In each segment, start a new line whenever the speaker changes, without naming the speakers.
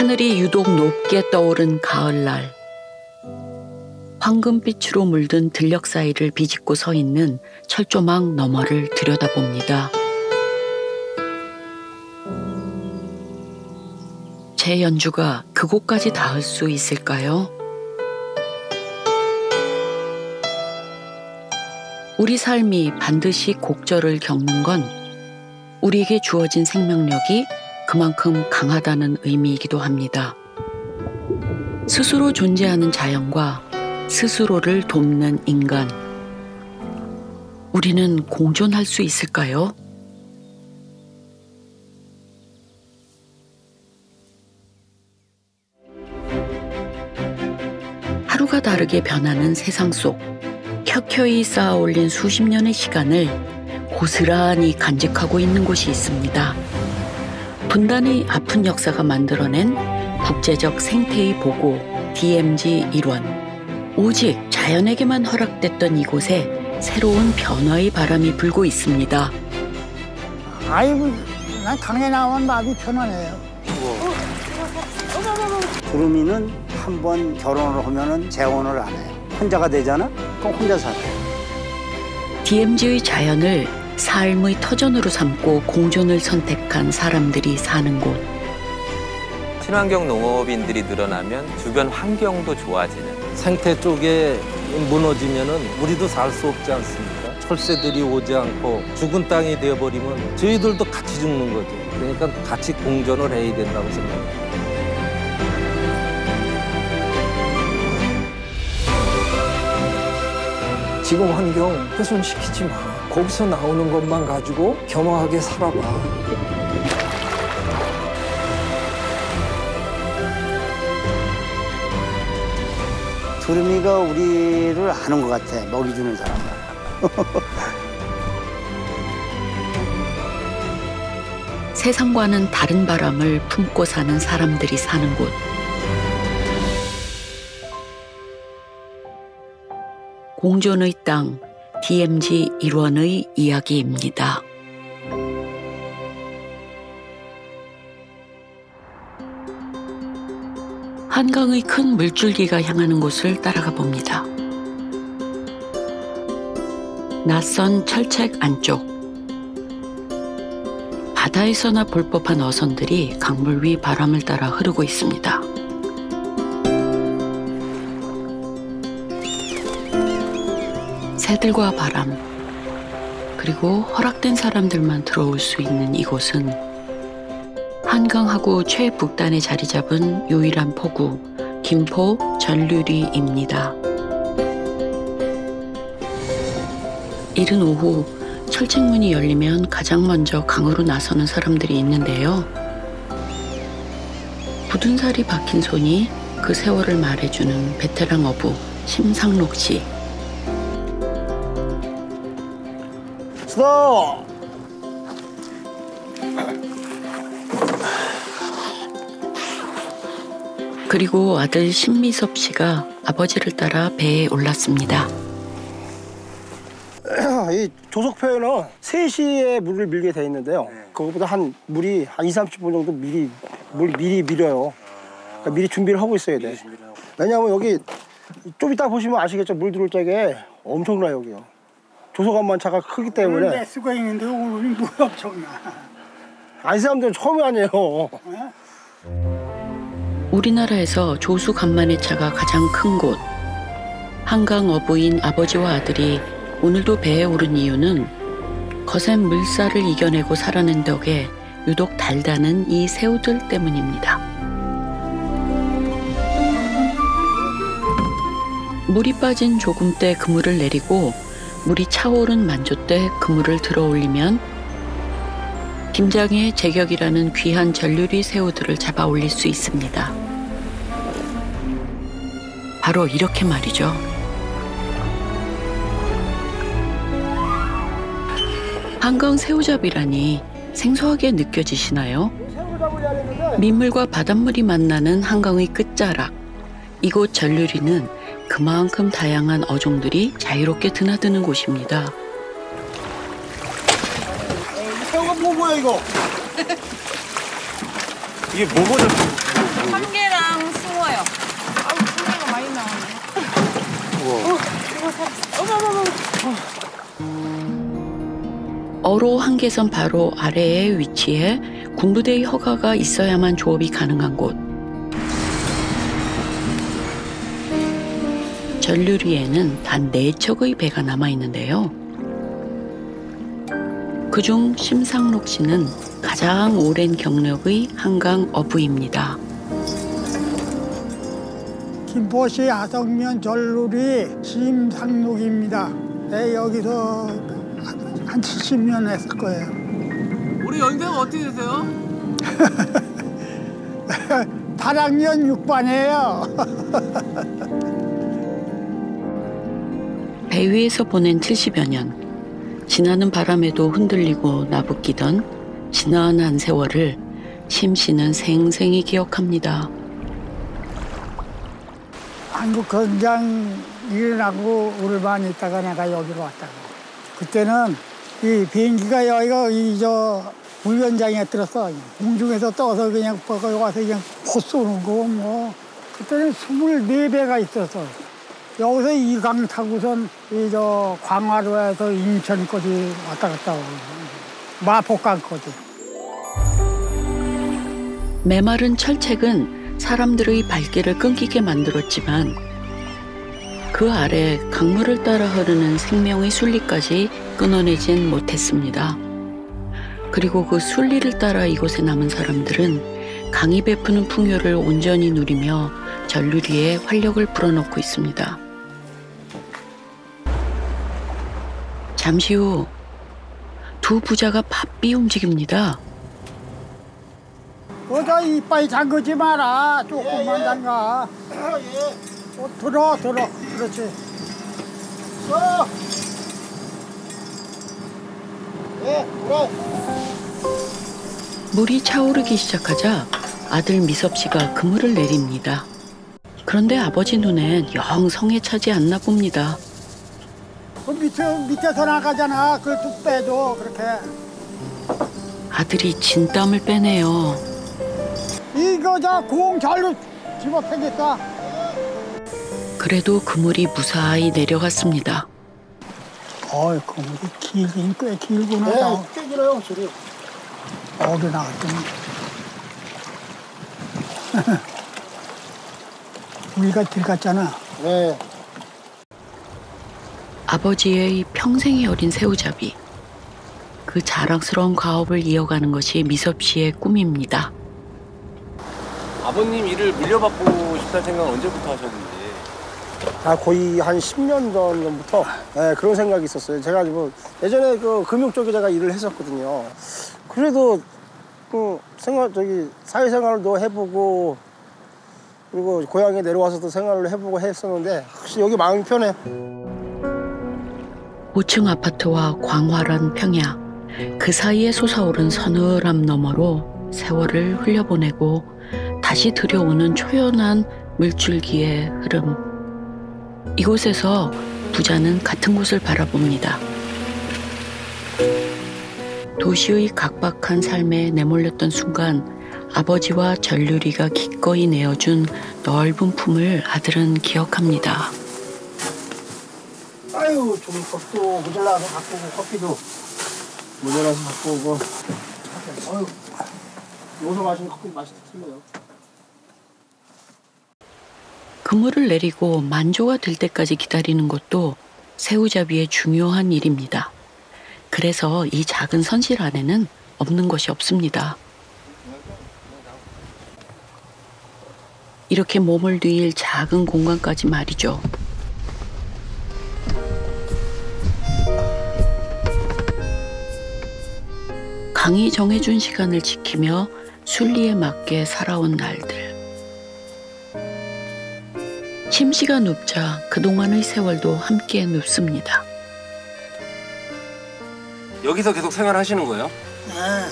하늘이 유독 높게 떠오른 가을날. 황금빛으로 물든 들녘 사이를 비집고 서 있는 철조망 너머를 들여다봅니다. 제 연주가 그곳까지 닿을 수 있을까요? 우리 삶이 반드시 곡절을 겪는 건 우리에게 주어진 생명력이 그만큼 강하다는 의미이기도 합니다. 스스로 존재하는 자연과 스스로를 돕는 인간. 우리는 공존할 수 있을까요? 하루가 다르게 변하는 세상 속 켜켜이 쌓아 올린 수십 년의 시간을 고스란히 간직하고 있는 곳이 있습니다. 분단의 아픈 역사가 만들어낸 국제적 생태의 보고 DMZ 일원. 오직 자연에게만 허락됐던 이곳에 새로운 변화의 바람이 불고 있습니다.
아이고, 난 강에 나오면 마음이 편안해요.
두루미는 한 번 결혼을 하면은 재혼을 안 해요. 혼자가 되잖아? 그럼 혼자 살아요.
DMZ의 자연을 삶의 터전으로 삼고 공존을 선택한 사람들이 사는 곳.
친환경 농업인들이 늘어나면 주변 환경도 좋아지는.
생태 쪽에 무너지면은 우리도 살 수 없지 않습니까? 철새들이 오지 않고 죽은 땅이 되어버리면 저희들도 같이 죽는 거죠. 그러니까 같이 공존을 해야 된다고 생각합니다.
지금 환경 훼손시키지 마. 거기서 나오는 것만 가지고 겸허하게 살아봐.
두루미가 우리를 아는 것 같아, 먹이 주는 사람.
세상과는 다른 바람을 품고 사는 사람들이 사는 곳. 공존의 땅, DMZ 일원의 이야기입니다. 한강의 큰 물줄기가 향하는 곳을 따라가 봅니다. 낯선 철책 안쪽. 바다에서나 볼 법한 어선들이 강물 위 바람을 따라 흐르고 있습니다. 새들과 바람, 그리고 허락된 사람들만 들어올 수 있는 이곳은 한강하고 최북단에 자리 잡은 유일한 포구, 김포 전류리입니다. 이른 오후 철책문이 열리면 가장 먼저 강으로 나서는 사람들이 있는데요. 굳은 살이 박힌 손이 그 세월을 말해주는 베테랑 어부 심상록 씨.
스톱!
그리고 아들 신미섭 씨가 아버지를 따라 배에 올랐습니다.
이 조석표에는 3시에 물을 밀게 돼 있는데요. 그거보다 물이 한 20-30분 정도 미리 밀어요. 그러니까 미리 준비를 하고 있어야 돼. 왜냐하면 여기 좀 이따 보시면 아시겠죠? 물 들어올 적에 엄청나요, 여기요. 조석암만차가 크기 때문에.
내 수가 있는데 오늘 뭐 엄청나.
아니 사람들은 처음이 아니에요.
우리나라에서 조수 간만의 차가 가장 큰 곳. 한강 어부인 아버지와 아들이 오늘도 배에 오른 이유는 거센 물살을 이겨내고 살아낸 덕에 유독 달다는 이 새우들 때문입니다. 물이 빠진 조금 때 그물을 내리고 물이 차오른 만조 때 그물을 들어 올리면 김장의 제격이라는 귀한 전류리 새우들을 잡아 올릴 수 있습니다. 바로 이렇게 말이죠. 한강 새우잡이라니 생소하게 느껴지시나요? 민물과 바닷물이 만나는 한강의 끝자락. 이곳 전류리는 그만큼 다양한 어종들이 자유롭게 드나드는 곳입니다.
새우가 뭐야 이거?
이게 뭐고 저렇게
참게랑 숭어요. 아우, 참게가 많이 나왔네. 이거 어머.
어로 한계선 바로 아래에 위치해 군부대의 허가가 있어야만 조업이 가능한 곳. 전류리에는 단 4척의 배가 남아있는데요. 그중 심상록 씨는 가장 오랜 경력의 한강 어부입니다.
김포시 하성면 전루리 심상록입니다. 네, 여기서 한 70년 했을 거예요.
우리 연세가 어떻게 되세요?
8학년 6반이에요.
배 위에서 보낸 70여 년. 지나는 바람에도 흔들리고 나부끼던 지난한 세월을 심 씨는 생생히 기억합니다.
한국 건장 일어나고 울반 있다가 내가 여기로 왔다고. 그때는 이 비행기가 여기가 훈련장에 들어서 공중에서 떠서 그냥 거기 와서 그냥 못 쏘는 거 뭐. 그때는 24배가 있어서 여기서 이강 타고선 광화로에서 인천까지 왔다 갔다 오고 마포강까지.
메마른 철책은 사람들의 발길을 끊기게 만들었지만 그 아래 강물을 따라 흐르는 생명의 순리까지 끊어내진 못했습니다. 그리고 그 순리를 따라 이곳에 남은 사람들은 강이 베푸는 풍요를 온전히 누리며 전류리에 활력을 불어넣고 있습니다. 잠시 후 두 부자가 바삐 움직입니다.
저 이빨 잠그지 마라. 조금만 잠가. 들어. 그렇지.
물이 차오르기 시작하자 아들 미섭 씨가 그물을 내립니다. 그런데 아버지 눈엔 영 성에 차지 않나 봅니다.
그 밑에서 나가잖아. 그걸 뚝 빼줘. 그렇게.
아들이 진땀을 빼네요.
이거 공 잘로 집어펴겠다.
그래도 그물이 무사히 내려갔습니다.
그물이 길긴 꽤 길구나. 네, 꽤 길어요. 저리. 어디 나갔더니. 우리가 들어갔잖아.
네.
아버지의 평생이 어린 새우잡이. 그 자랑스러운 가업을 이어가는 것이 미섭 씨의 꿈입니다.
아버님 일을 물려받고 싶다는 생각은 언제부터 하셨는지?
거의 한 10년 전부터 그런 생각이 있었어요. 제가 예전에 그 금융 쪽에 제가 일을 했었거든요. 그래도 사회생활도 해보고 그리고 고향에 내려와서도 생활을 해보고 했었는데 확실히 여기 마음이 편해요.
5층 아파트와 광활한 평야, 그 사이에 솟아오른 서늘함 너머로 세월을 흘려보내고 다시 들여오는 초연한 물줄기의 흐름. 이곳에서 부자는 같은 곳을 바라봅니다. 도시의 각박한 삶에 내몰렸던 순간 아버지와 전류리가 기꺼이 내어준 넓은 품을 아들은 기억합니다.
아유, 밥도 모자라서 갖고 오고 커피도 모자라서 갖고 오고. 아유, 여기서 마시는 커피 맛이 틀려요.
그물을 내리고 만조가 될 때까지 기다리는 것도 새우잡이의 중요한 일입니다. 그래서 이 작은 선실 안에는 없는 것이 없습니다. 이렇게 몸을 뉘일 작은 공간까지 말이죠. 강이 정해준 시간을 지키며 순리에 맞게 살아온 날들. 심씨가 눕자 그동안의 세월도 함께 눕습니다.
여기서 계속 생활하시는 거예요?
네.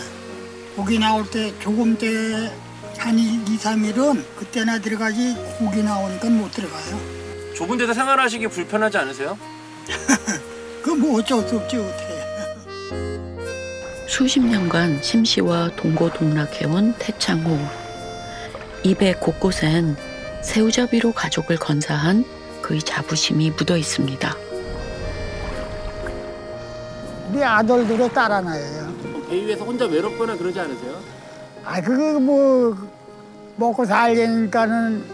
고기 나올 때 조금 때 한 2, 3일은 그때나 들어가지 고기 나오니까 못 들어가요.
좁은 데서 생활하시기 불편하지 않으세요?
그 뭐 어쩔 수 없지 어떻게.
수십 년간 심씨와 동고동락해온 태창호. 입의 곳곳엔 새우잡이로 가족을 건사한 그의 자부심이 묻어 있습니다.
우리 아들들의 딸 하나예요.
배 위에서 혼자 외롭거나 그러지 않으세요?
그거 뭐 먹고 살려니까는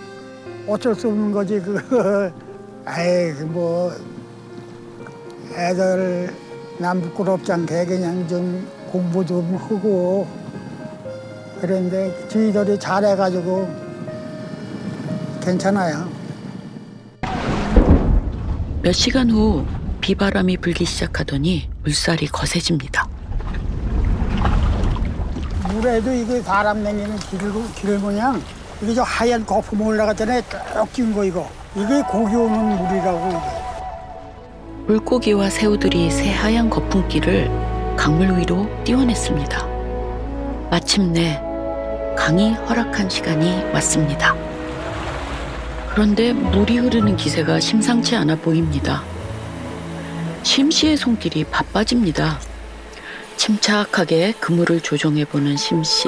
어쩔 수 없는 거지. 그거 뭐 애들 남 부끄럽지 않게 그냥 좀 공부 좀 하고 그런데 저희들이 잘해가지고 괜찮아요.
몇 시간 후 비바람이 불기 시작하더니 물살이 거세집니다.
물에도 이게 사람 다니는 길 모양 이게 저 하얀 거품 올라갔잖아요. 쭉 찐 거 이거. 이게 고기 오는 물이라고 이게.
물고기와 새우들이 새하얀 거품길을 강물 위로 띄워냈습니다. 마침내 강이 허락한 시간이 왔습니다. 그런데 물이 흐르는 기세가 심상치 않아 보입니다. 심 씨의 손길이 바빠집니다. 침착하게 그물을 조정해보는 심 씨.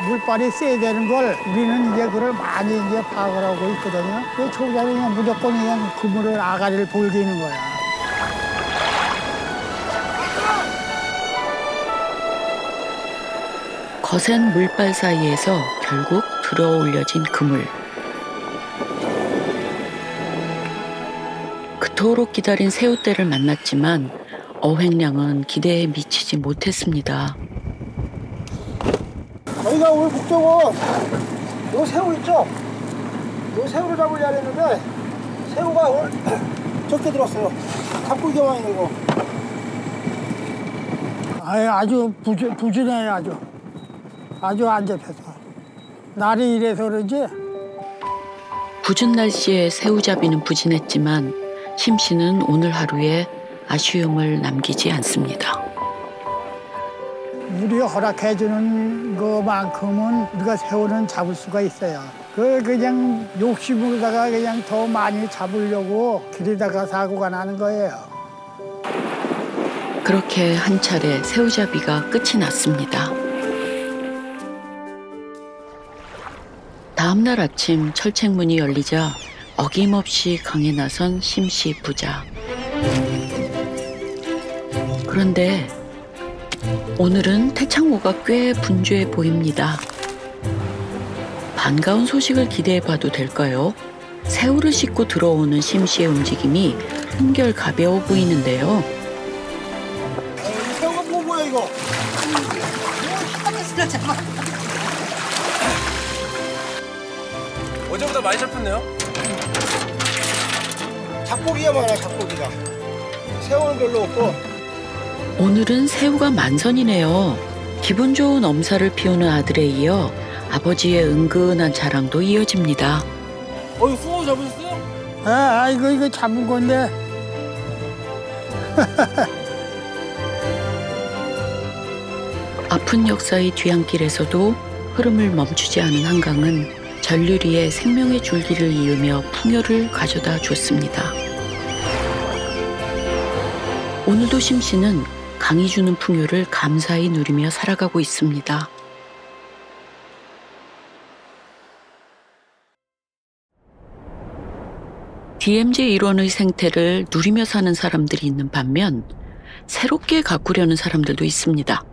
물발이 세야 되는 걸 우리는 이제 그걸 많이 이제 파악을 하고 있거든요. 그 초자는 그냥 무조건 그냥 그물을 아가리를 볼기는 거야.
거센 물발 사이에서 결국 들어올려진 그물. 그토록 기다린 새우떼를 만났지만 어획량은 기대에 미치지 못했습니다.
저희가 오늘 목적은 요 새우 있죠? 요 새우를 잡으려 했는데 새우가 오늘 적게 들었어요. 잡고 이겨만 있는 거.
아주 부진해요. 아주 안 잡혀서. 날이 이래서 그런지.
궂은 날씨에 새우잡이는 부진했지만 심 씨는 오늘 하루에 아쉬움을 남기지 않습니다.
물이 허락해주는 것만큼은 우리가 새우는 잡을 수가 있어요. 그냥 욕심으로다가 그냥 더 많이 잡으려고 길에다가 사고가 나는 거예요.
그렇게 한 차례 새우잡이가 끝이 났습니다. 다음 날 아침 철책문이 열리자 어김없이 강에 나선 심 씨 부자. 그런데 오늘은 태창호가 꽤 분주해 보입니다. 반가운 소식을 기대해봐도 될까요? 새우를 싣고 들어오는 심 씨의 움직임이 한결 가벼워 보이는데요.
새우가 뭐야 이거?
어제보다 많이 잡혔네요?
잡고기가 많아, 잡고기가. 새우는 별로 없고.
오늘은 새우가 만선이네요. 기분 좋은 엄살을 피우는 아들에 이어 아버지의 은근한 자랑도 이어집니다.
이거 숭어 잡으셨어요?
이거 잡은 건데.
아픈 역사의 뒤안길에서도 흐름을 멈추지 않은 한강은 전류리에 생명의 줄기를 이으며 풍요를 가져다 줬습니다. 오늘도 심 씨는 강이 주는 풍요를 감사히 누리며 살아가고 있습니다. DMZ 일원의 생태를 누리며 사는 사람들이 있는 반면 새롭게 가꾸려는 사람들도 있습니다.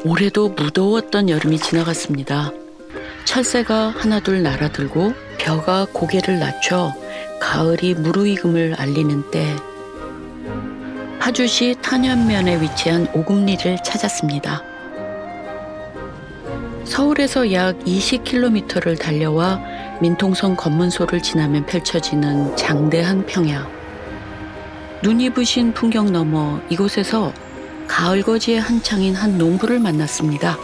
올해도 무더웠던 여름이 지나갔습니다. 철새가 하나둘 날아들고 벼가 고개를 낮춰 가을이 무르익음을 알리는 때 파주시 탄현면에 위치한 오금리를 찾았습니다. 서울에서 약 20km를 달려와 민통선 검문소를 지나면 펼쳐지는 장대한 평야. 눈이 부신 풍경 너머 이곳에서 가을거지의 한창인 한 농부를 만났습니다.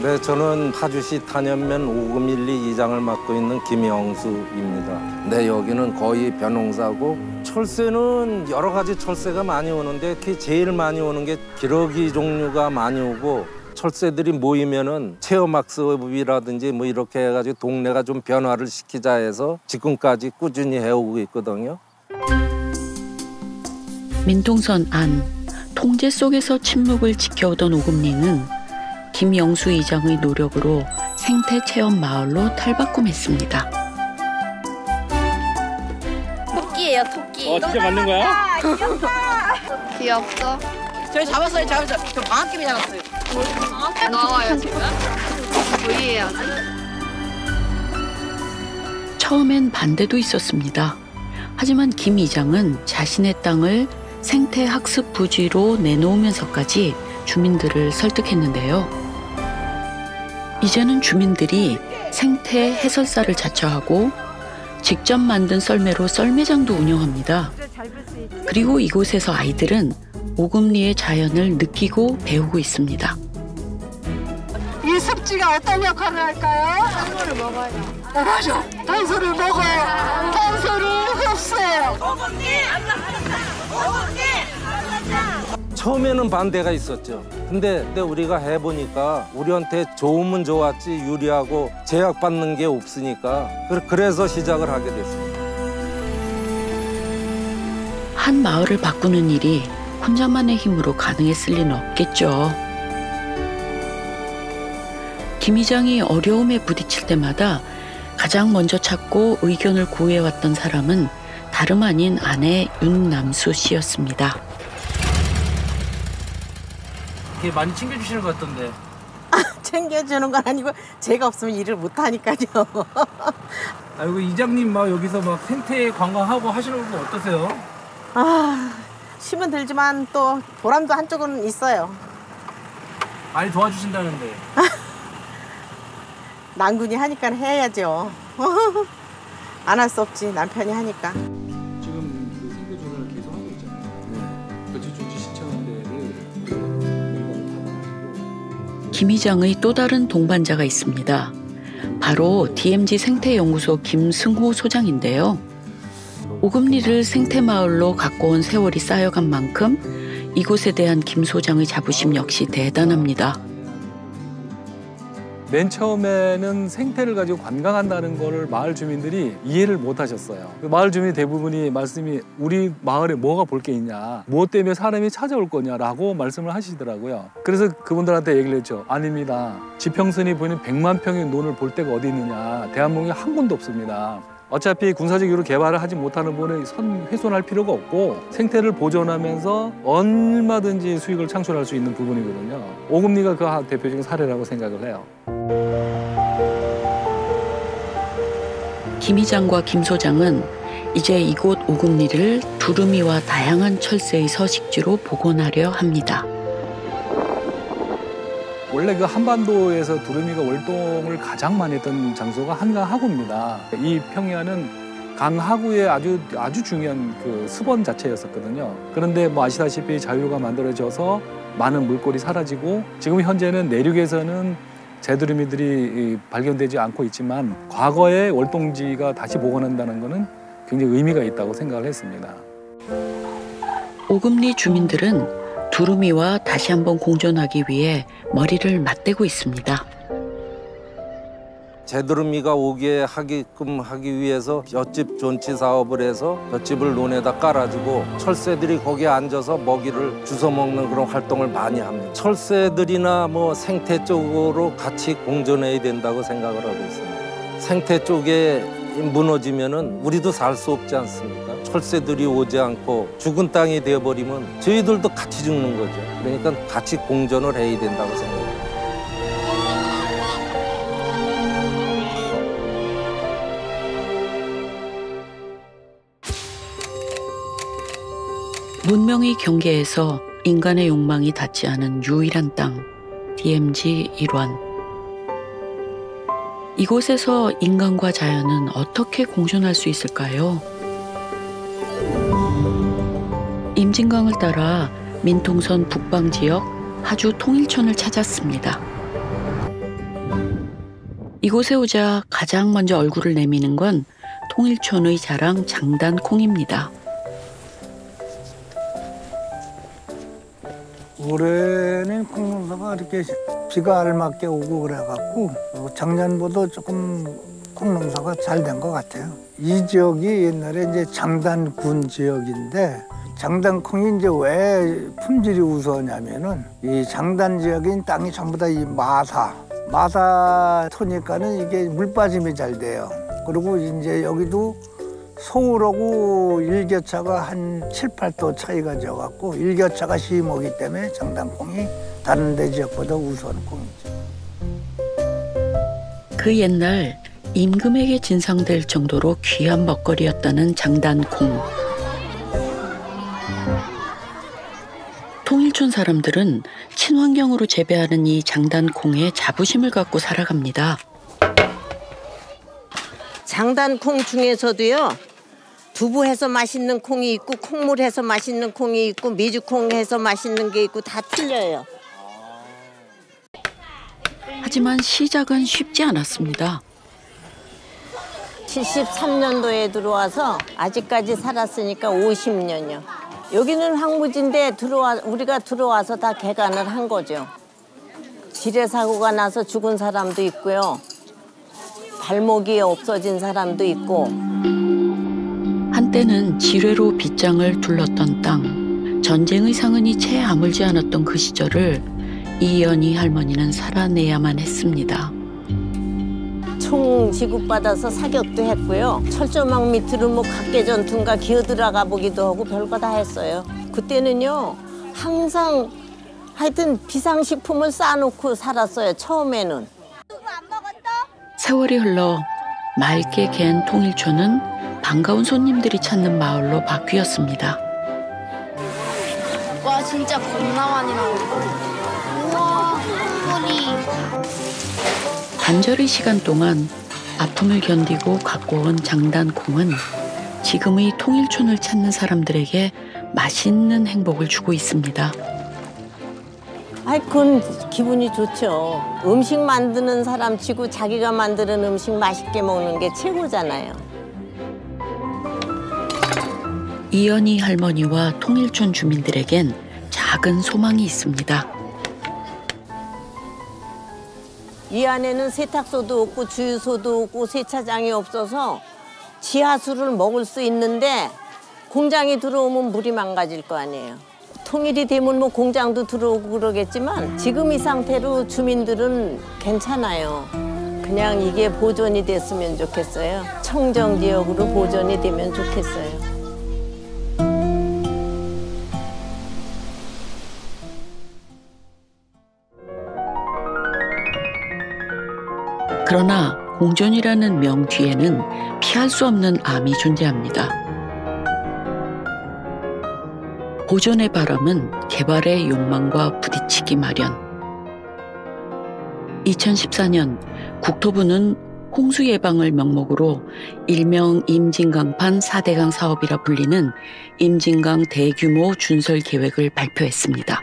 네, 저는 파주시 탄현면 오금일리 이장을 맡고 있는 김영수입니다. 네, 여기는 거의 벼농사고 철새는 여러 가지 철새가 많이 오는데 특히 제일 많이 오는 게 기러기 종류가 많이 오고 철새들이 모이면은 체험학습이라든지 뭐 이렇게 해가지고 동네가 좀 변화를 시키자 해서 지금까지 꾸준히 해오고 있거든요.
민통선 안 통제 속에서 침묵을 지켜오던 오금리는 김영수 이장의 노력으로 생태 체험 마을로 탈바꿈했습니다.
토끼예요, 토끼.
진짜 맞는 거야?
귀엽죠?
저희 잡았어요. 저 방학김에 잡았어요.
나와요, 지금? 보이해야지.
처음엔 반대도 있었습니다. 하지만 김 이장은 자신의 땅을 생태 학습 부지로 내놓으면서까지 주민들을 설득했는데요. 이제는 주민들이 생태 해설사를 자처하고 직접 만든 썰매로 썰매장도 운영합니다. 그리고 이곳에서 아이들은 오금리의 자연을 느끼고 배우고 있습니다.
이 습지가 어떤 역할을 할까요?
탄소를 먹어요.
맞아. 탄소를 먹어요. 탄소를 흡수해요.
처음에는 반대가 있었죠. 근데 우리가 해보니까 우리한테 좋으면 좋았지 유리하고 제약받는 게 없으니까 그래서 시작을 하게 됐습니다.
한 마을을 바꾸는 일이 혼자만의 힘으로 가능했을 리는 없겠죠. 김 이장이 어려움에 부딪힐 때마다 가장 먼저 찾고 의견을 구해왔던 사람은 다름 아닌 아내 윤남수 씨였습니다.
이게 많이 챙겨주시는 것 같던데.
챙겨주는 건 아니고 제가 없으면 일을 못 하니까요.
아이고 이장님 막 여기서 막 생태 관광하고 하시는 거 어떠세요?
힘은 들지만 또 보람도 한쪽은 있어요.
많이 도와주신다는데.
남군이 하니까 해야죠. 안 할 수 없지, 남편이 하니까.
지금 그 생태 조사를 계속 하고 있잖아요. 거주주지 신청한 데를 받아가지고.
김 이장의 또 다른 동반자가 있습니다. 바로 DMZ 생태연구소 김승호 소장인데요. 오금리를 생태마을로 갖고 온 세월이 쌓여간 만큼 이곳에 대한 김 소장의 자부심 역시 대단합니다.
맨 처음에는 생태를 가지고 관광한다는 거를 마을 주민들이 이해를 못 하셨어요. 마을 주민 대부분이 말씀이 우리 마을에 뭐가 볼 게 있냐, 무엇 때문에 사람이 찾아올 거냐라고 말씀을 하시더라고요. 그래서 그분들한테 얘기를 했죠. 아닙니다. 지평선이 보이는 100만 평의 논을 볼 데가 어디 있느냐. 대한민국에 한 군데 없습니다. 어차피 군사적 이유로 개발을 하지 못하는 부분은 훼손할 필요가 없고 생태를 보존하면서 얼마든지 수익을 창출할 수 있는 부분이거든요. 오금리가 그 대표적인 사례라고 생각을 해요.
김 이장과 김 소장은 이제 이곳 오금리를 두루미와 다양한 철새의 서식지로 복원하려 합니다.
원래 그 한반도에서 두루미가 월동을 가장 많이 했던 장소가 한강 하구입니다. 이 평야는 강 하구의 아주 중요한 그 수번 자체였었거든요. 그런데 뭐 아시다시피 자유가 만들어져서 많은 물골이 사라지고 지금 현재는 내륙에서는 재두루미들이 발견되지 않고 있지만 과거의 월동지가 다시 복원한다는 것은 굉장히 의미가 있다고 생각을 했습니다.
오금리 주민들은 두루미와 다시 한번 공존하기 위해 머리를 맞대고 있습니다.
재두루미가 오게 하게끔 하기 위해서 볏짚 존치 사업을 해서 볏짚을 논에다 깔아주고 철새들이 거기에 앉아서 먹이를 주워 먹는 그런 활동을 많이 합니다. 철새들이나 뭐 생태 쪽으로 같이 공존해야 된다고 생각을 하고 있습니다. 생태 쪽에 무너지면은 우리도 살 수 없지 않습니까? 철새들이 오지 않고 죽은 땅이 되어버리면 저희들도 같이 죽는 거죠. 그러니까 같이 공존을 해야 된다고 생각합니다.
문명의 경계에서 인간의 욕망이 닿지 않은 유일한 땅, DMZ 일환. 이곳에서 인간과 자연은 어떻게 공존할 수 있을까요? 임진강을 따라 민통선 북방 지역 하주 통일촌을 찾았습니다. 이곳에 오자 가장 먼저 얼굴을 내미는 건 통일촌의 자랑 장단콩입니다.
올해는 콩농사가 이렇게 비가 알맞게 오고 그래갖고 작년보다 조금 콩농사가 잘 된 것 같아요. 이 지역이 옛날에 이제 장단군 지역인데 장단콩이 이제 왜 품질이 우수하냐면은 이 장단 지역인 땅이 전부 다 이 마사 토니까는 이게 물 빠짐이 잘 돼요. 그리고 이제 여기도 서울하고 일교차가 한 7, 8도 차이가 져갖고 일교차가 심하기 때문에 장단콩이 다른 데 지역보다 우수한 콩이죠.
그 옛날 임금에게 진상될 정도로 귀한 먹거리였다는 장단콩. 통일촌 사람들은 친환경으로 재배하는 이 장단콩에 자부심을 갖고 살아갑니다.
장단콩 중에서도요. 두부해서 맛있는 콩이 있고 콩물해서 맛있는 콩이 있고 미주콩해서 맛있는 게 있고 다 틀려요.
하지만 시작은 쉽지 않았습니다.
73년도에 들어와서 아직까지 살았으니까 50년이요. 여기는 황무지인데 우리가 들어와서 다 개간을 한 거죠. 지뢰 사고가 나서 죽은 사람도 있고요. 발목이 없어진 사람도 있고.
한때는 지뢰로 빗장을 둘렀던 땅, 전쟁의 상흔이 채 아물지 않았던 그 시절을 이연희 할머니는 살아내야만 했습니다.
총 지급받아서 사격도 했고요. 철조망 밑으로 뭐 각계전투인가 기어들어가 보기도 하고 별거 다 했어요. 그때는요. 항상 하여튼 비상식품을 쌓아놓고 살았어요. 처음에는.
세월이 흘러 맑게 갠 통일촌은 반가운 손님들이 찾는 마을로 바뀌었습니다.
와 진짜 겁나 많이 나온다. 우와 소리.
단절의 시간 동안 아픔을 견디고 갖고 온 장단콩은 지금의 통일촌을 찾는 사람들에게 맛있는 행복을 주고 있습니다.
아이, 그건 기분이 좋죠. 음식 만드는 사람 치고 자기가 만드는 음식 맛있게 먹는 게 최고잖아요.
이연희 할머니와 통일촌 주민들에겐 작은 소망이 있습니다.
이 안에는 세탁소도 없고 주유소도 없고 세차장이 없어서 지하수를 먹을 수 있는데 공장이 들어오면 물이 망가질 거 아니에요. 통일이 되면 뭐 공장도 들어오고 그러겠지만 지금 이 상태로 주민들은 괜찮아요. 그냥 이게 보존이 됐으면 좋겠어요. 청정지역으로 보존이 되면 좋겠어요.
그러나 공존이라는 명 뒤에는 피할 수 없는 암이 존재합니다. 보존의 바람은 개발의 욕망과 부딪히기 마련. 2014년 국토부는 홍수 예방을 명목으로 일명 임진강판 4대강 사업이라 불리는 임진강 대규모 준설 계획을 발표했습니다.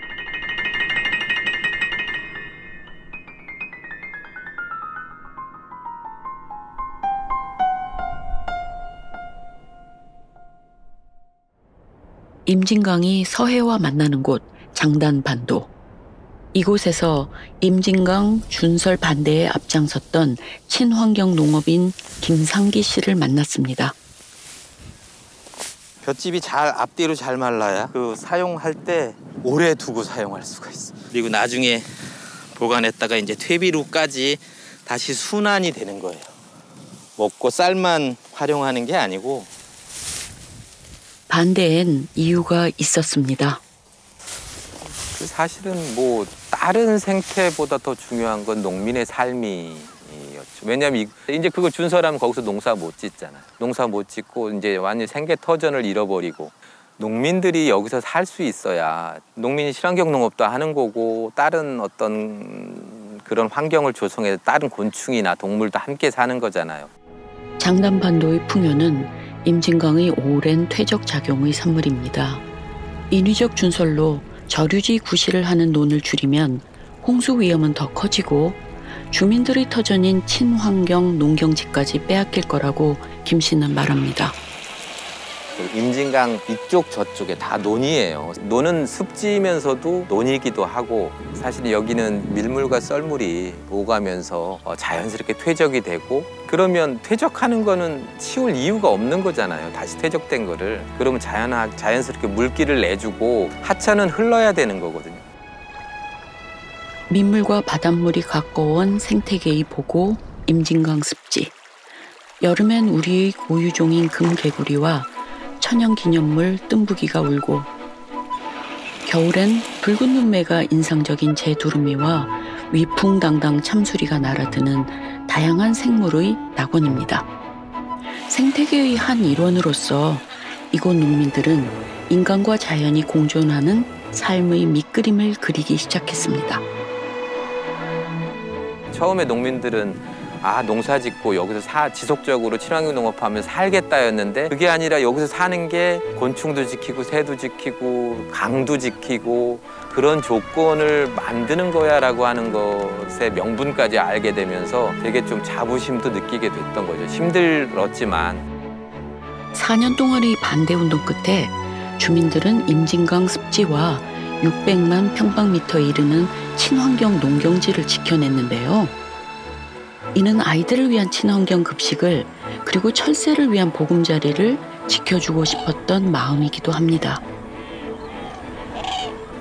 임진강이 서해와 만나는 곳 장단반도. 이곳에서 임진강 준설 반대에 앞장섰던 친환경 농업인 김상기 씨를 만났습니다.
볏짚이 잘 앞뒤로 잘 말라야 그 사용할 때 오래 두고 사용할 수가 있어. 그리고 나중에 보관했다가 이제 퇴비로까지 다시 순환이 되는 거예요. 먹고 쌀만 활용하는 게 아니고.
반대엔 이유가 있었습니다.
사실은 뭐 다른 생태보다 더 중요한 건 농민의 삶이었죠. 왜냐하면 이제 그걸 준설하면 거기서 농사 못 짓잖아요. 농사 못 짓고 이제 완전 생계 터전을 잃어버리고 농민들이 여기서 살 수 있어야 농민이 친환경 농업도 하는 거고 다른 어떤 그런 환경을 조성해서 다른 곤충이나 동물도 함께 사는 거잖아요.
장단반도의 풍요는 임진강의 오랜 퇴적 작용의 산물입니다. 인위적 준설로 저류지 구실을 하는 논을 줄이면 홍수 위험은 더 커지고 주민들의 터전인 친환경 농경지까지 빼앗길 거라고 김 씨는 말합니다.
임진강 이쪽 저쪽에 다 논이에요. 논은 습지면서도 논이기도 하고 사실 여기는 밀물과 썰물이 오가면서 자연스럽게 퇴적이 되고 그러면 퇴적하는 거는 치울 이유가 없는 거잖아요. 다시 퇴적된 거를. 그러면 자연스럽게 물기를 내주고 하천은 흘러야 되는 거거든요.
민물과 바닷물이 가까운 생태계의 보고 임진강 습지. 여름엔 우리의 고유종인 금개구리와 천연기념물 뜸부기가 울고 겨울엔 붉은 눈매가 인상적인 제두루미와 위풍당당 참수리가 날아드는 다양한 생물의 낙원입니다. 생태계의 한 일원으로서 이곳 농민들은 인간과 자연이 공존하는 삶의 밑그림을 그리기 시작했습니다.
처음에 농민들은 농사 짓고 여기서 지속적으로 친환경 농업하면서 살겠다였는데 그게 아니라 여기서 사는 게 곤충도 지키고 새도 지키고 강도 지키고 그런 조건을 만드는 거야라고 하는 것의 명분까지 알게 되면서 되게 좀 자부심도 느끼게 됐던 거죠. 힘들었지만.
4년 동안의 반대운동 끝에 주민들은 임진강 습지와 600만 평방미터에 이르는 친환경 농경지를 지켜냈는데요. 이는 아이들을 위한 친환경 급식을 그리고 철새를 위한 보금자리를 지켜주고 싶었던 마음이기도 합니다.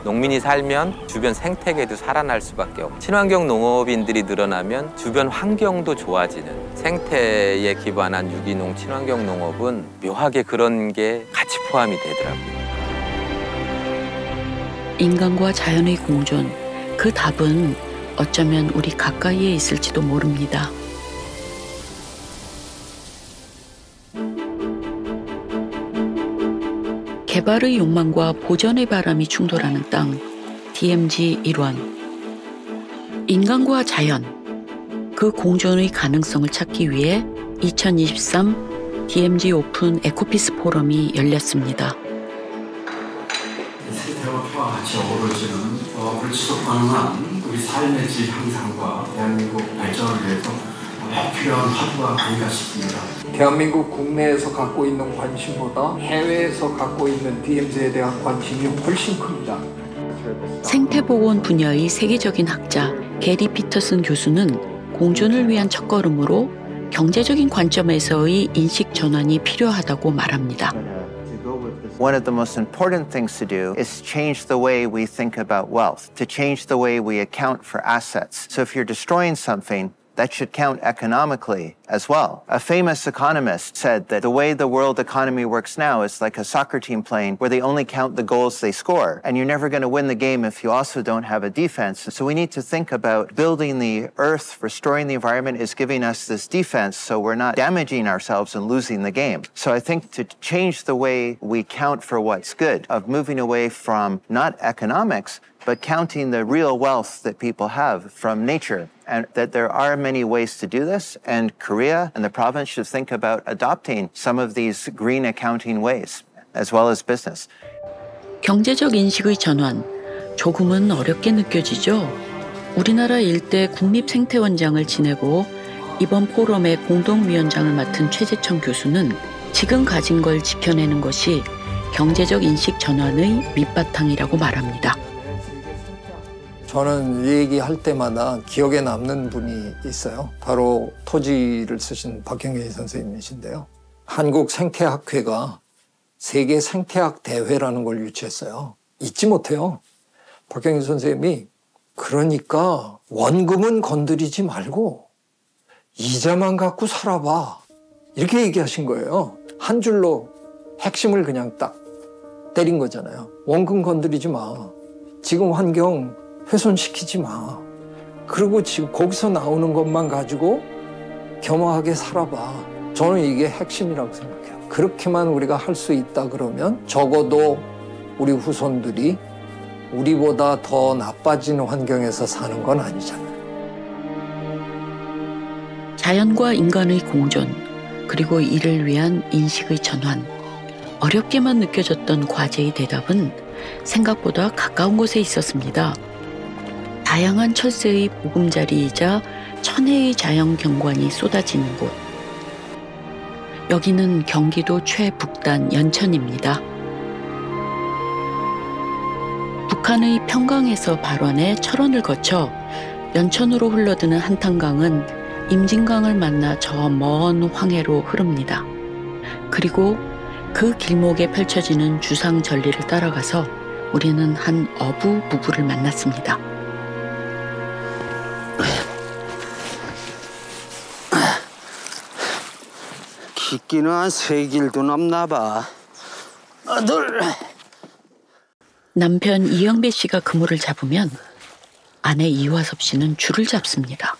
농민이 살면 주변 생태계도 살아날 수밖에 없고 친환경 농업인들이 늘어나면 주변 환경도 좋아지는 생태에 기반한 유기농 친환경 농업은 묘하게 그런 게 같이 포함이 되더라고요.
인간과 자연의 공존, 그 답은 어쩌면 우리 가까이에 있을지도 모릅니다. 개발의 욕망과 보전의 바람이 충돌하는 땅, DMZ 일원. 인간과 자연, 그 공존의 가능성을 찾기 위해 2023 DMZ 오픈 에코피스 포럼이 열렸습니다.
생태와 같이 어우러지는 물지속 가능한 우리 삶의 질 향상과 대한민국 발전을 위해서 필요한 화두가 아닌가 싶습니다.
대한민국 국내에서 갖고 있는 관심보다 해외에서 갖고 있는 DMZ에 대한 관심이 훨씬 큽니다.
생태보건 분야의 세계적인 학자 게리 피터슨 교수는 공존을 위한 첫걸음으로 경제적인 관점에서의 인식 전환이 필요하다고 말합니다.
One of the most important things to do is change the way we think about wealth, to change the way we account for assets. So if you're destroying something, that should count economically as well. A famous economist said that the way the world economy works now is like a soccer team playing where they only count the goals they score. And you're never going to win the game if you also don't have a defense. So we need to think about building the earth, restoring the environment is giving us this defense so we're not damaging ourselves and losing the game. So I think to change the way we count for what's good, of moving away from not economics, but counting the real wealth that people have from nature. And that there are many ways to do this, and Korea and the province should think about adopting some of these green accounting ways, as well as business.
경제적 인식의 전환, 조금은 어렵게 느껴지죠? 우리나라 일대 국립생태원장을 지내고 이번 포럼의 공동위원장을 맡은 최재청 교수는 지금 가진 걸 지켜내는 것이 경제적 인식 전환의 밑바탕이라고 말합니다.
저는 이 얘기할 때마다 기억에 남는 분이 있어요. 바로 토지를 쓰신 박형희 선생님이신데요. 한국생태학회가 세계 생태학 대회라는 걸 유치했어요. 잊지 못해요. 박형희 선생님이 그러니까 원금은 건드리지 말고 이자만 갖고 살아봐. 이렇게 얘기하신 거예요. 한 줄로 핵심을 그냥 딱 때린 거잖아요. 원금 건드리지 마. 지금 환경 훼손시키지 마. 그리고 지금 거기서 나오는 것만 가지고 겸허하게 살아봐. 저는 이게 핵심이라고 생각해요. 그렇게만 우리가 할 수 있다 그러면 적어도 우리 후손들이 우리보다 더 나빠진 환경에서 사는 건 아니잖아요.
자연과 인간의 공존, 그리고 이를 위한 인식의 전환. 어렵게만 느껴졌던 과제의 대답은 생각보다 가까운 곳에 있었습니다. 다양한 철새의 보금자리이자 천혜의 자연 경관이 쏟아지는 곳. 여기는 경기도 최북단 연천입니다. 북한의 평강에서 발원해 철원을 거쳐 연천으로 흘러드는 한탄강은 임진강을 만나 저 먼 황해로 흐릅니다. 그리고 그 길목에 펼쳐지는 주상절리를 따라가서 우리는 한 어부 부부를 만났습니다.
깊기는 한 3길도 넘나 봐. 아들.
남편 이영배 씨가 그물을 잡으면 아내 이화섭 씨는 줄을 잡습니다.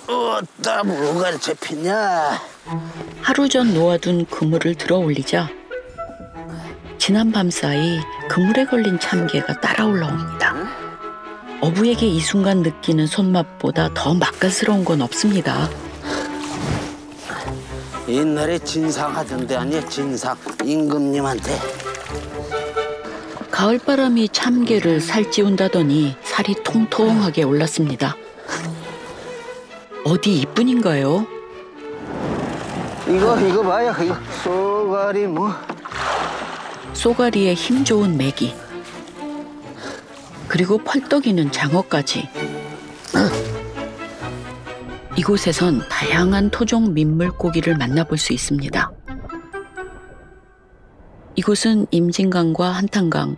어따 뭐가 잡히냐?
하루 전 놓아둔 그물을 들어 올리자 지난 밤 사이 그물에 걸린 참개가 따라 올라옵니다. 어부에게 이 순간 느끼는 손맛보다 더 맛깔스러운 건 없습니다.
옛날에 진상 하던데 아니야, 진상. 임금님한테.
가을바람이 참개를 살찌운다더니 살이 통통하게 올랐습니다. 어디 이뿐인가요?
이거 봐요. 이거 쏘가리 뭐.
쏘가리에 힘 좋은 메기. 그리고 펄떡이는 장어까지. 이곳에선 다양한 토종 민물고기를 만나볼 수 있습니다. 이곳은 임진강과 한탄강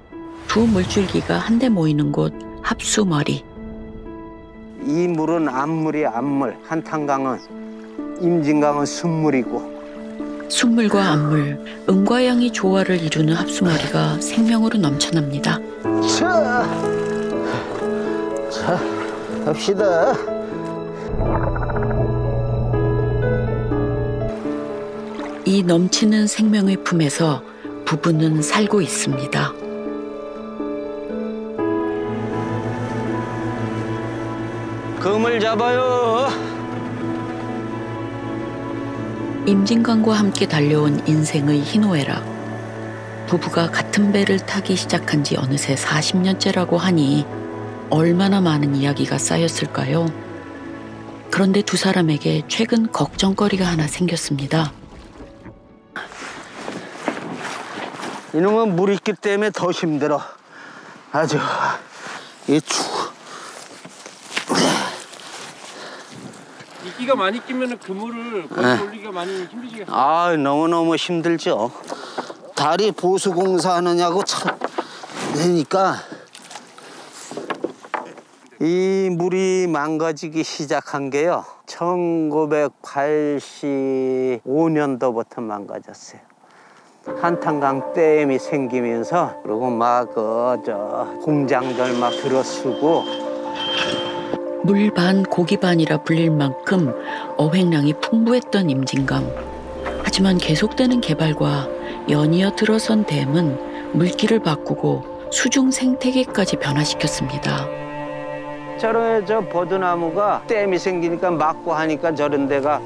두 물줄기가 한데 모이는 곳 합수머리.
이 물은 암물이 암물. 한탄강은 임진강은 순물이고.
순물과 암물, 음과 양이 조화를 이루는 합수머리가 생명으로 넘쳐납니다.
자, 갑시다.
이 넘치는 생명의 품에서 부부는 살고 있습니다.
그물 잡아요.
임진강과 함께 달려온 인생의 희노애락. 부부가 같은 배를 타기 시작한 지 어느새 40년째라고 하니 얼마나 많은 이야기가 쌓였을까요? 그런데 두 사람에게 최근 걱정거리가 하나 생겼습니다.
이놈은 물 있기 때문에 더 힘들어. 아주 이
이끼가 많이 끼면 그물을 거기 올리기가 많이 힘드시겠어요?
아, 너무너무 힘들죠. 다리 보수 공사하느냐고 참 그러니까 이 물이 망가지기 시작한 게요. 1985년도부터 망가졌어요. 한탄강 댐이 생기면서 그리고 막 공장들 막 들어쓰고
물 반 고기 반이라 불릴 만큼 어획량이 풍부했던 임진강. 하지만 계속되는 개발과 연이어 들어선 댐은 물길을 바꾸고 수중 생태계까지 변화시켰습니다.
저런 버드나무가 댐이 생기니까 막고 하니까 저런 데가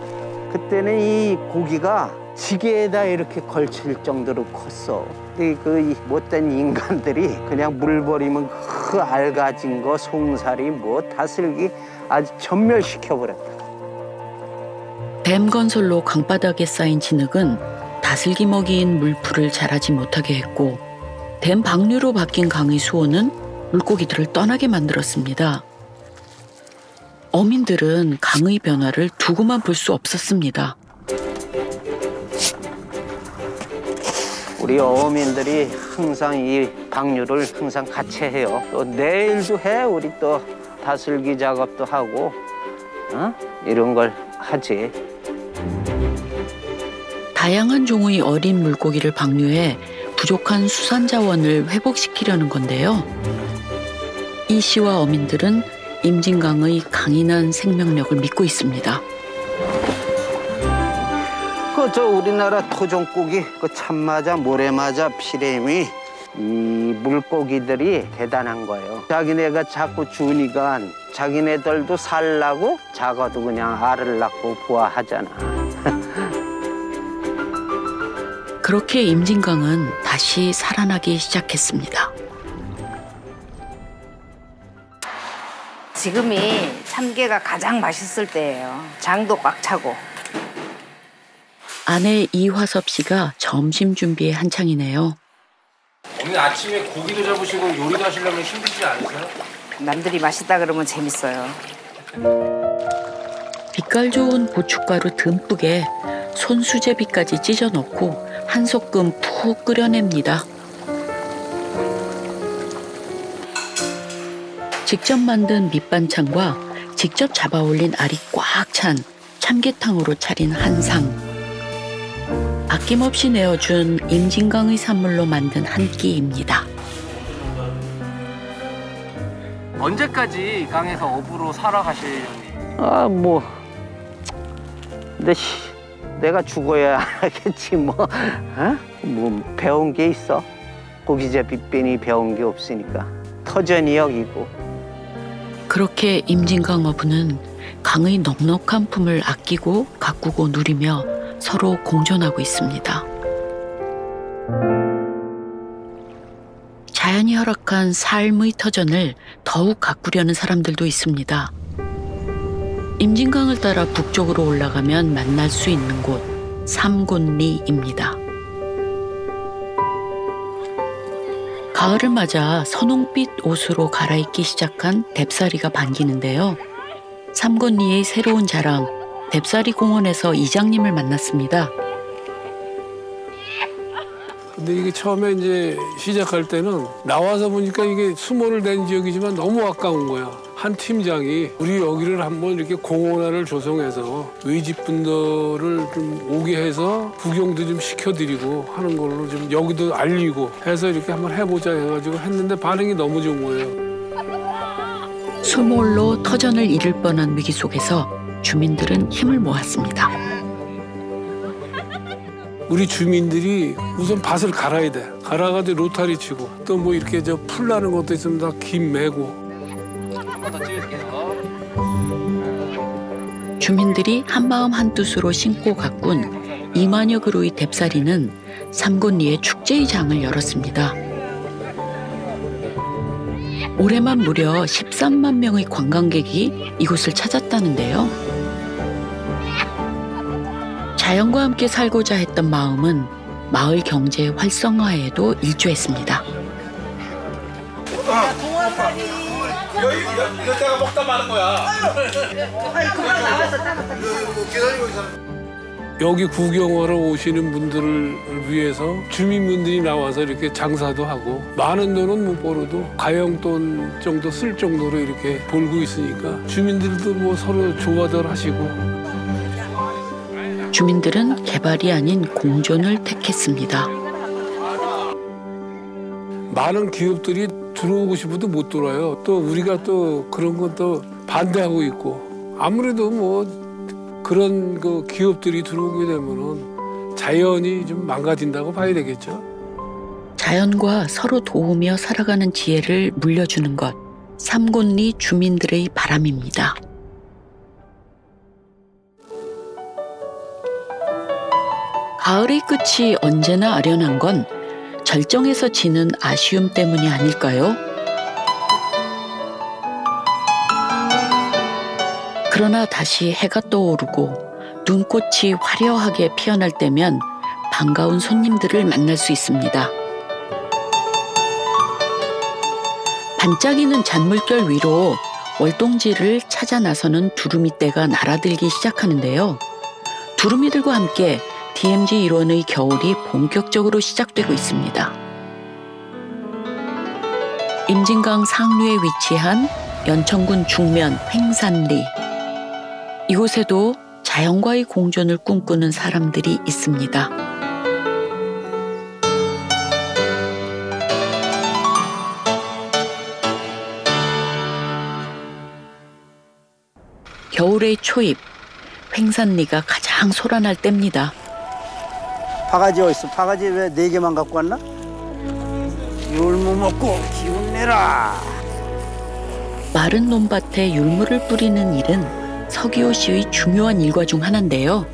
그때는 이 고기가 지게에다 이렇게 걸칠 정도로 컸어. 그 못된 인간들이 그냥 물 버리면 그 알가진 거, 송사리, 뭐 다슬기 아주 전멸시켜버렸다.
댐 건설로 강바닥에 쌓인 진흙은 다슬기 먹이인 물풀을 자라지 못하게 했고 댐 방류로 바뀐 강의 수온은 물고기들을 떠나게 만들었습니다. 어민들은 강의 변화를 두고만 볼 수 없었습니다.
우리 어민들이 항상 이 방류를 항상 같이 해요. 또 내일도 해. 우리 또 다슬기 작업도 하고 이런 걸 하지.
다양한 종의 어린 물고기를 방류해 부족한 수산 자원을 회복시키려는 건데요. 이 씨와 어민들은 임진강의 강인한 생명력을 믿고 있습니다.
저 우리나라 토종고기 그 참마자, 모래마자, 피레미 이 물고기들이 대단한 거예요. 자기네가 자꾸 주니까 자기네들도 살라고 작아도 그냥 알을 낳고 부화하잖아.
그렇게 임진강은 다시 살아나기 시작했습니다.
지금이 참게가 가장 맛있을 때예요. 장도 꽉 차고.
아내 이화섭 씨가 점심 준비에 한창이네요.
어머니 아침에 고기도 잡으시고 요리도 하시려면 힘들지 않으세요?
남들이 맛있다 그러면 재밌어요.
빛깔 좋은 고춧가루 듬뿍에 손수제비까지 찢어 넣고 한 소끔 푹 끓여냅니다. 직접 만든 밑반찬과 직접 잡아 올린 알이 꽉 찬 참게탕으로 차린 한상. 아낌없이 내어준 임진강의 산물로 만든 한 끼입니다.
언제까지 이 강에서 어부로 살아가시려니?
아, 뭐. 근데 내가 죽어야 하겠지 뭐. 어? 뭐 배운 게 있어? 고기잡이 빼니 배운 게 없으니까 터전이 여기고.
그렇게 임진강 어부는 강의 넉넉한 품을 아끼고 가꾸고 누리며 서로 공존하고 있습니다. 자연이 허락한 삶의 터전을 더욱 가꾸려는 사람들도 있습니다. 임진강을 따라 북쪽으로 올라가면 만날 수 있는 곳 삼곤리입니다. 가을을 맞아 선홍빛 옷으로 갈아입기 시작한 뎁사리가 반기는데요. 삼곤리의 새로운 자랑, 뎁사리 공원에서 이장님을 만났습니다.
근데 이게 처음에 이제 시작할 때는 나와서 보니까 이게 수모를 낸 지역이지만 너무 아까운 거야. 한 팀장이 우리 여기를 한번 이렇게 공원화를 조성해서 외집분들을 좀 오게 해서 구경도 좀 시켜드리고 하는 걸로 좀 여기도 알리고 해서 이렇게 한번 해보자 해가지고 했는데 반응이 너무 좋은 거예요.
수몰로 터전을 잃을 뻔한 위기 속에서 주민들은 힘을 모았습니다.
우리 주민들이 우선 밭을 갈아야 돼. 갈아가지고 로타리 치고 또 뭐 이렇게 저 풀 나는 것도 있으면 다 김 메고.
주민들이 한마음 한뜻으로 심고 가꾼 2만여 그루의 뎁사리는 삼곤리의 축제의 장을 열었습니다. 올해만 무려 13만 명의 관광객이 이곳을 찾았다는데요. 자연과 함께 살고자 했던 마음은 마을 경제 활성화에도 일조했습니다.
이거 내가 먹다 마는 거야.
그만 나와서
기다리고 있어.
여기 구경하러 오시는 분들을 위해서 주민분들이 나와서 이렇게 장사도 하고 많은 돈은 못 벌어도 가용돈 정도 쓸 정도로 이렇게 벌고 있으니까 주민들도 뭐 서로 좋아들 하시고.
주민들은 개발이 아닌 공존을 택했습니다.
많은 기업들이 들어오고 싶어도 못 들어와요. 또 우리가 또 그런 건 또 반대하고 있고 아무래도 뭐 그런 그 기업들이 들어오게 되면은 자연이 좀 망가진다고 봐야 되겠죠.
자연과 서로 도우며 살아가는 지혜를 물려주는 것, 삼곤리 주민들의 바람입니다. 가을의 끝이 언제나 아련한 건 절정에서 지는 아쉬움 때문이 아닐까요? 그러나 다시 해가 떠오르고 눈꽃이 화려하게 피어날 때면 반가운 손님들을 만날 수 있습니다. 반짝이는 잔물결 위로 월동지를 찾아 나서는 두루미떼가 날아들기 시작하는데요. 두루미들과 함께 DMZ 일원의 겨울이 본격적으로 시작되고 있습니다. 임진강 상류에 위치한 연천군 중면 횡산리. 이곳에도 자연과의 공존을 꿈꾸는 사람들이 있습니다. 겨울의 초입, 횡산리가 가장 소란할 때입니다.
바가지 어딨어? 바가지 왜 4개만 갖고 왔나? 율무 먹고 기운 내라.
마른 논밭에 율무를 뿌리는 일은 서기호 씨의 중요한 일과 중 하나인데요.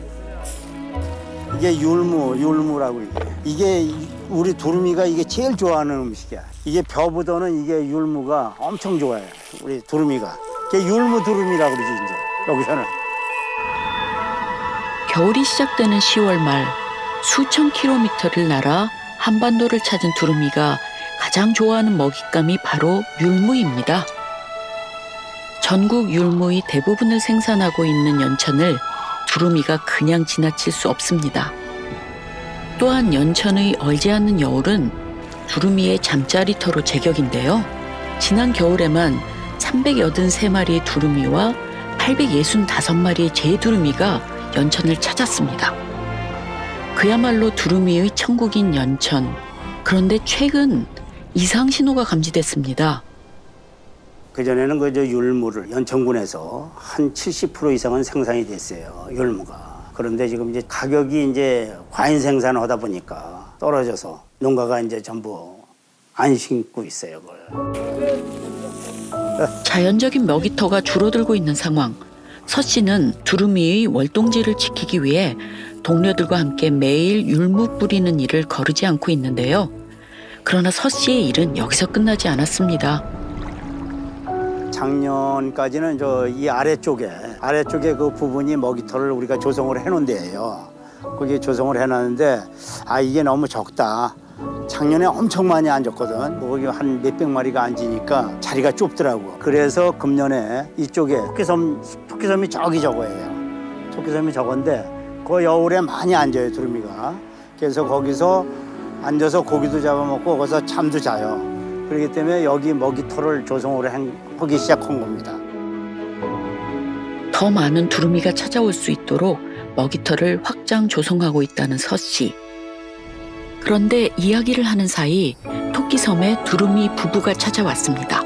이게 율무라고 이게 우리 두루미가 이게 제일 좋아하는 음식이야. 이게 벼보다는 이게 율무가 엄청 좋아해. 우리 두루미가. 이게 율무 두루미라고 그러지 이제 여기서는.
겨울이 시작되는 10월 말 수천 킬로미터를 날아 한반도를 찾은 두루미가 가장 좋아하는 먹잇감이 바로 율무입니다. 전국 율무의 대부분을 생산하고 있는 연천을 두루미가 그냥 지나칠 수 없습니다. 또한 연천의 얼지 않는 여울은 두루미의 잠자리터로 제격인데요. 지난 겨울에만 383마리의 두루미와 865마리의 제두루미가 연천을 찾았습니다. 그야말로 두루미의 천국인 연천. 그런데 최근 이상 신호가 감지됐습니다.
그전에는 그 율무를 연천군에서 한 70% 이상은 생산이 됐어요. 율무가. 그런데 지금 이제 가격이 이제 과잉 생산하다 보니까 떨어져서 농가가 이제 전부 안 심고 있어요, 그걸.
자연적인 먹이터가 줄어들고 있는 상황. 서 씨는 두루미의 월동지를 지키기 위해 동료들과 함께 매일 율무 뿌리는 일을 거르지 않고 있는데요. 그러나 서 씨의 일은 여기서 끝나지 않았습니다.
작년까지는 이 아래쪽에 그 부분이 먹이터를 우리가 조성을 해놓은 데예요. 거기 조성을 해놨는데 이게 너무 적다. 작년에 엄청 많이 앉았거든. 거기 한 몇백 마리가 앉으니까 자리가 좁더라고. 그래서 금년에 이쪽에 토끼섬이 저기 저거예요. 토끼섬이 저건데 그 여울에 많이 앉아요, 두루미가. 그래서 거기서 앉아서 고기도 잡아먹고 거기서 잠도 자요. 그렇기 때문에 여기 먹이터를 조성을 하기 시작한 겁니다.
더 많은 두루미가 찾아올 수 있도록 먹이터를 확장 조성하고 있다는 서 씨. 그런데 이야기를 하는 사이 토끼섬에 두루미 부부가 찾아왔습니다.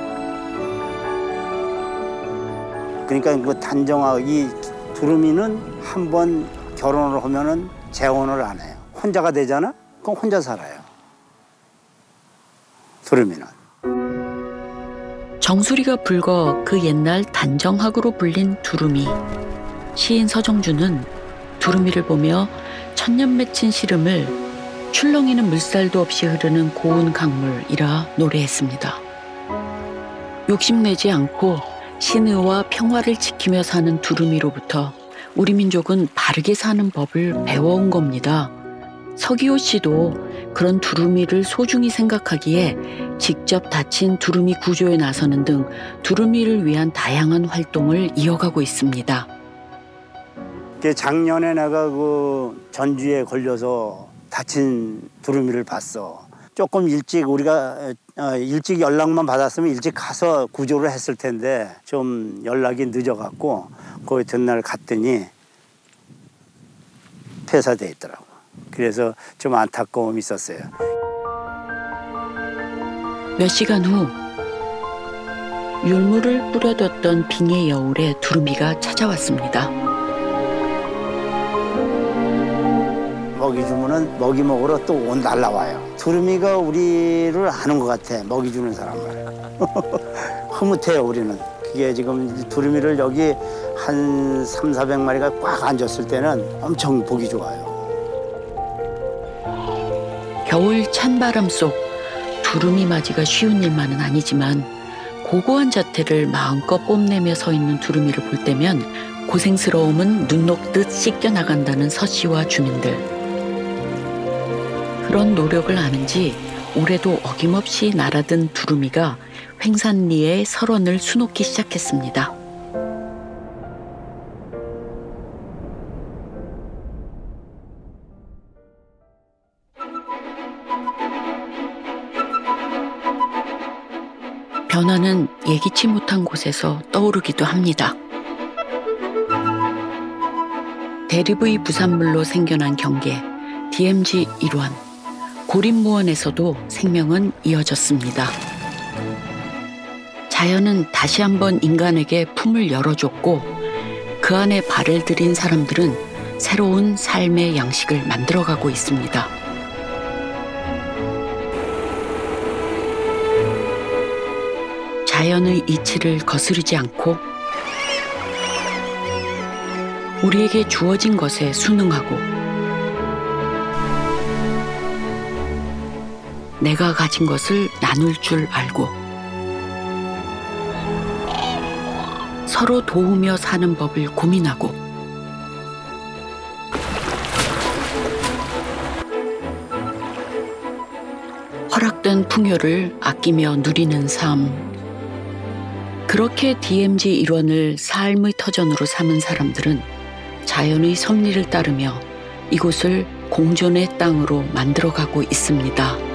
그러니까 그 단정하고 이 두루미는 한 번 결혼을 하면은 재혼을 안 해요. 혼자가 되잖아? 그럼 혼자 살아요. 두루미는.
정수리가 붉어 그 옛날 단정학으로 불린 두루미. 시인 서정주는 두루미를 보며 천년 맺힌 시름을 출렁이는 물살도 없이 흐르는 고운 강물이라 노래했습니다. 욕심내지 않고 신의와 평화를 지키며 사는 두루미로부터 우리 민족은 바르게 사는 법을 배워온 겁니다. 서기호 씨도 그런 두루미를 소중히 생각하기에 직접 다친 두루미 구조에 나서는 등 두루미를 위한 다양한 활동을 이어가고 있습니다.
작년에 내가 그 전주에 걸려서 다친 두루미를 봤어. 조금 일찍 우리가 일찍 연락만 받았으면 일찍 가서 구조를 했을 텐데 좀 연락이 늦어갖고 거기 전날 갔더니 폐사돼 있더라고. 그래서 좀 안타까움이 있었어요.
몇 시간 후 율무를 뿌려뒀던 빙의 여울에 두루미가 찾아왔습니다.
먹이 주면은 먹이 먹으러 또 날라와요. 두루미가 우리를 아는 것 같아. 먹이 주는 사람을. 흐뭇해요, 우리는. 그게 지금 두루미를 여기 한 300~400마리가 꽉 앉았을 때는 엄청 보기 좋아요.
겨울 찬바람 속 두루미 맞이가 쉬운 일만은 아니지만 고고한 자태를 마음껏 뽐내며 서 있는 두루미를 볼 때면 고생스러움은 눈 녹듯 씻겨나간다는 서 씨와 주민들. 그런 노력을 아는지 올해도 어김없이 날아든 두루미가 횡산리의 설원을 수놓기 시작했습니다. 변화는 예기치 못한 곳에서 떠오르기도 합니다. 대립의 부산물로 생겨난 경계, DMZ 일원, 고립무원에서도 생명은 이어졌습니다. 자연은 다시 한번 인간에게 품을 열어줬고 그 안에 발을 들인 사람들은 새로운 삶의 양식을 만들어가고 있습니다. 자연의 이치를 거스르지 않고 우리에게 주어진 것에 순응하고 내가 가진 것을 나눌 줄 알고 서로 도우며 사는 법을 고민하고 축적된 풍요를 아끼며 누리는 삶. 그렇게 DMZ 일원을 삶의 터전으로 삼은 사람들은 자연의 섭리를 따르며 이곳을 공존의 땅으로 만들어가고 있습니다.